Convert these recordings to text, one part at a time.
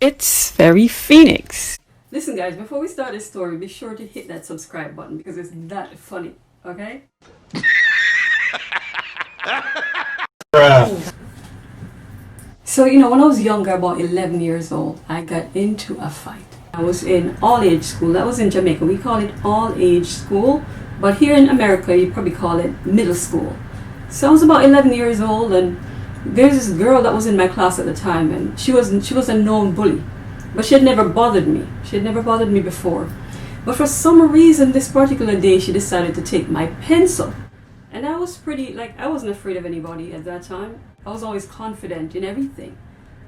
It's FerriPhoenix. Listen guys, before we start this story, be sure to hit that subscribe button because it's that funny, okay? So, when I was younger, about 11 years old, I got into a fight. I was in all-age school. That was in Jamaica. We call it all-age school, but here in America, you probably call it middle school. So I was about 11 years old, and there's this girl that was in my class at the time, and she was a known bully, but she had never bothered me. She had never bothered me before. But for some reason, this particular day, she decided to take my pencil. And I was I wasn't afraid of anybody at that time. I was always confident in everything.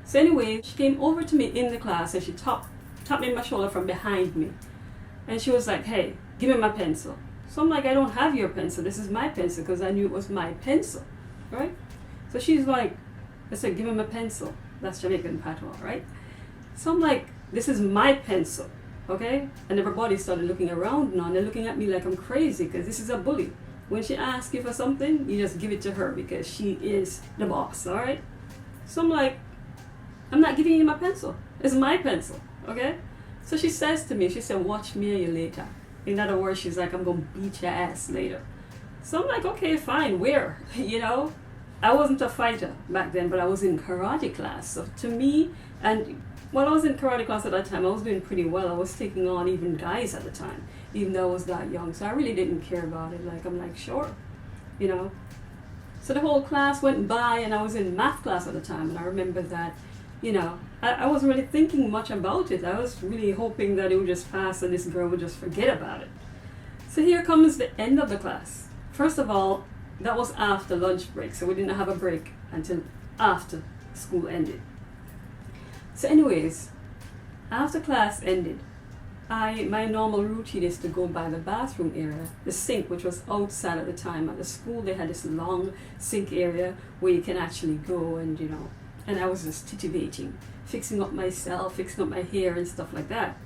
So anyway, she came over to me in the class and she tapped me on my shoulder from behind me. And she was like, "Hey, give me my pencil." So I'm like, "I don't have your pencil. This is my pencil," because I knew it was my pencil, right? So she's like, I said, "Give me my pencil." That's Jamaican patois, right? So I'm like, "This is my pencil," okay? And everybody started looking around now and they're looking at me like I'm crazy because this is a bully. When she asks you for something, you just give it to her because she is the boss, all right? So I'm like, "I'm not giving you my pencil. It's my pencil, okay?" So she says to me, she said, "Watch me and you later." In other words, she's like, "I'm going to beat your ass later." So I'm like, "Okay, fine, where?" I wasn't a fighter back then, but I was in karate class. So to me, and while I was in karate class at that time, I was doing pretty well. I was taking on even guys at the time, even though I was that young. So I really didn't care about it. I'm like, sure, So the whole class went by and I was in math class at the time. And I remember that, I wasn't really thinking much about it. I was really hoping that it would just pass and this girl would just forget about it. So here comes the end of the class. First of all, that was after lunch break. So we didn't have a break until after school ended. So anyways, after class ended, my normal routine is to go by the bathroom area, the sink, which was outside at the time. At the school, they had this long sink area where you can actually go and, and I was just titivating, fixing up myself, fixing up my hair and stuff like that.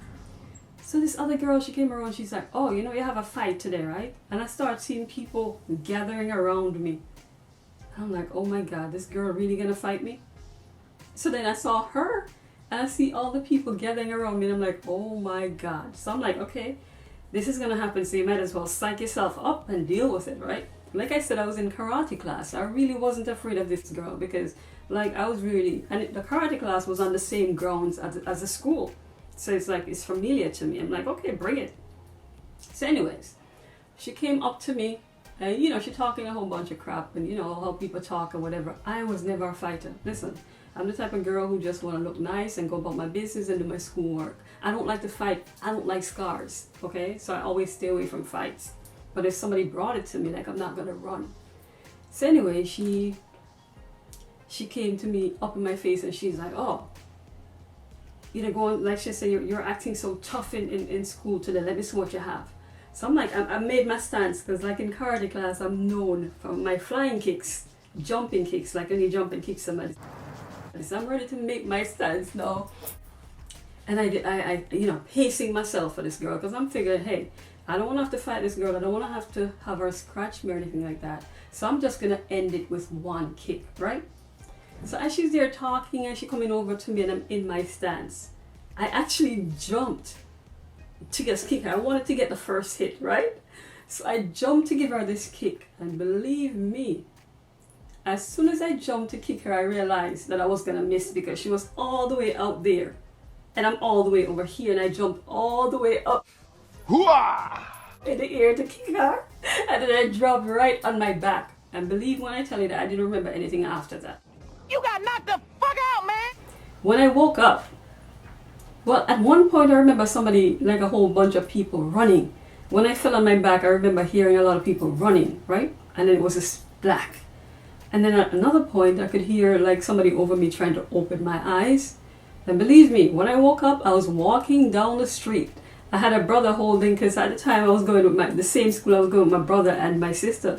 So this other girl, she came around, she's like, "Oh, you have a fight today, right?" And I start seeing people gathering around me. I'm like, "Oh my God, this girl really gonna fight me?" So then I saw her and I see all the people gathering around me and I'm like, "Oh my God." So I'm like, okay, this is gonna happen, so you might as well psych yourself up and deal with it, right? Like I said, I was in karate class. I really wasn't afraid of this girl because I was really, and the karate class was on the same grounds as the school. So it's familiar to me. I'm like, okay, bring it. So anyways, she came up to me and, she talking a whole bunch of crap and, how people talk or whatever. I was never a fighter. Listen, I'm the type of girl who just want to look nice and go about my business and do my schoolwork. I don't like to fight. I don't like scars, okay? So I always stay away from fights. But if somebody brought it to me, I'm not going to run. So anyway, she came to me up in my face and she's like, "Oh, going, like she said, you're acting so tough in school today. Let me see what you have." So I'm like, I made my stance because in karate class, I'm known for my flying kicks, jumping kicks, like when you jump and kick somebody. So I'm ready to make my stance now. And I pacing myself for this girl because I'm figuring, hey, I don't want to have to fight this girl. I don't want to have her scratch me or anything like that. So I'm just going to end it with one kick, right? So as she's there talking and she's coming over to me and I'm in my stance, I actually jumped to just kick her. I wanted to get the first hit, right? So I jumped to give her this kick. And believe me, as soon as I jumped to kick her, I realized that I was going to miss because she was all the way out there. And I'm all the way over here and I jumped all the way up in the air to kick her. And then I dropped right on my back. And believe when I tell you that I didn't remember anything after that. You got knocked the fuck out, man! When I woke up, well, at one point I remember somebody, a whole bunch of people running. When I fell on my back, I remember hearing a lot of people running, right? And then it was a black. And then at another point, I could hear somebody over me trying to open my eyes. And believe me, when I woke up, I was walking down the street. I had a brother holding, because at the time I was going with the same school I was going with my brother and my sister.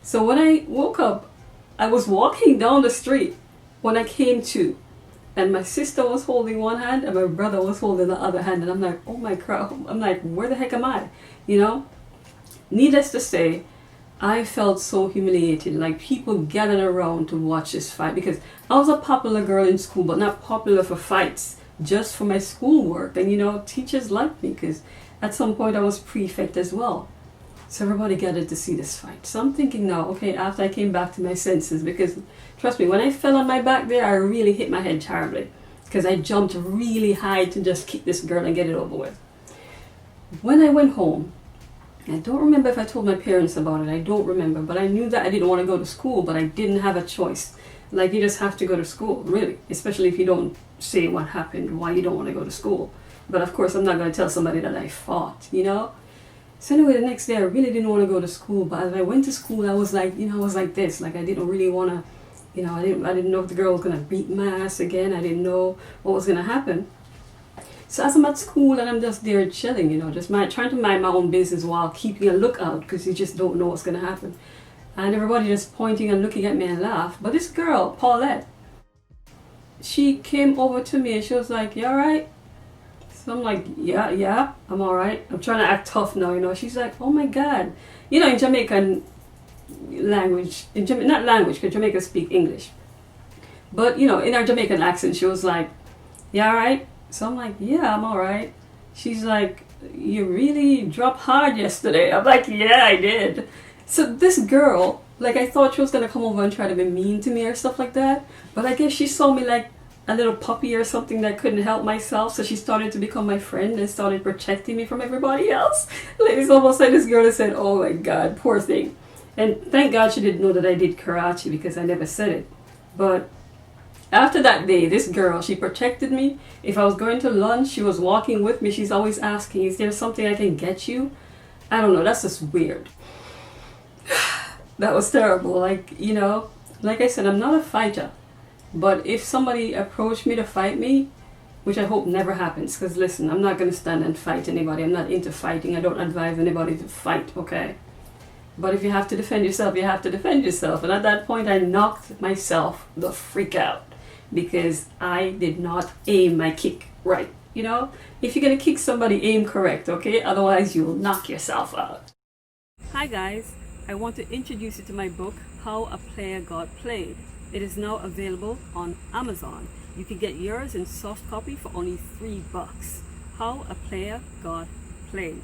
So when I woke up, I was walking down the street when I came to, and my sister was holding one hand and my brother was holding the other hand, and I'm like, oh my crap, I'm like, where the heck am I? Needless to say, I felt so humiliated, people gathered around to watch this fight because I was a popular girl in school, but not popular for fights. just for my schoolwork. And you know, teachers liked me because at some point I was prefect as well. So everybody gathered to see this fight. So I'm thinking now, okay, after I came back to my senses, because trust me, when I fell on my back there, I really hit my head terribly because I jumped really high to just kick this girl and get it over with. When I went home, I don't remember if I told my parents about it. I don't remember, but I knew that I didn't want to go to school, but I didn't have a choice. Like, you just have to go to school, really, especially if you don't say what happened, why you don't want to go to school. But of course, I'm not going to tell somebody that I fought, you know? So anyway, the next day I really didn't want to go to school, but as I went to school, I was like, you know, I was like this, like I didn't really want to, you know, I didn't know if the girl was going to beat my ass again. I didn't know what was going to happen. So as I'm at school and I'm just there chilling, you know, just trying to mind my own business while keeping a lookout because you just don't know what's going to happen. And everybody just pointing and looking at me and laugh. But this girl, Paulette, she came over to me and she was like, "You alright?" So I'm like, yeah, I'm alright. I'm trying to act tough now, you know. She's like, "Oh my God." You know, in Jamaican language, not language, because Jamaica speak English. But, you know, in our Jamaican accent, she was like, "You alright?" So I'm like, "Yeah, I'm alright." She's like, "You really dropped hard yesterday." I'm like, "Yeah, I did." So this girl, like, I thought she was going to come over and try to be mean to me or stuff like that. But I guess she saw me like a little puppy or something that couldn't help myself, so she started to become my friend and started protecting me from everybody else. Like, it's almost like this girl said, "Oh my God, poor thing." And thank God she didn't know that I did karate because I never said it. But after that day, this girl, she protected me. If I was going to lunch, she was walking with me. She's always asking, "Is there something I can get you?" I don't know, that's just weird. That was terrible. Like, you know, like I said, I'm not a fighter. But if somebody approached me to fight me, which I hope never happens, because listen, I'm not going to stand and fight anybody. I'm not into fighting. I don't advise anybody to fight, okay? But if you have to defend yourself, you have to defend yourself. And at that point, I knocked myself the freak out because I did not aim my kick right. You know, if you're going to kick somebody, aim correct, okay? Otherwise, you'll knock yourself out. Hi guys, I want to introduce you to my book, How a Player Got Played. It is now available on Amazon. You can get yours in soft copy for only $3. How a Player Got Played.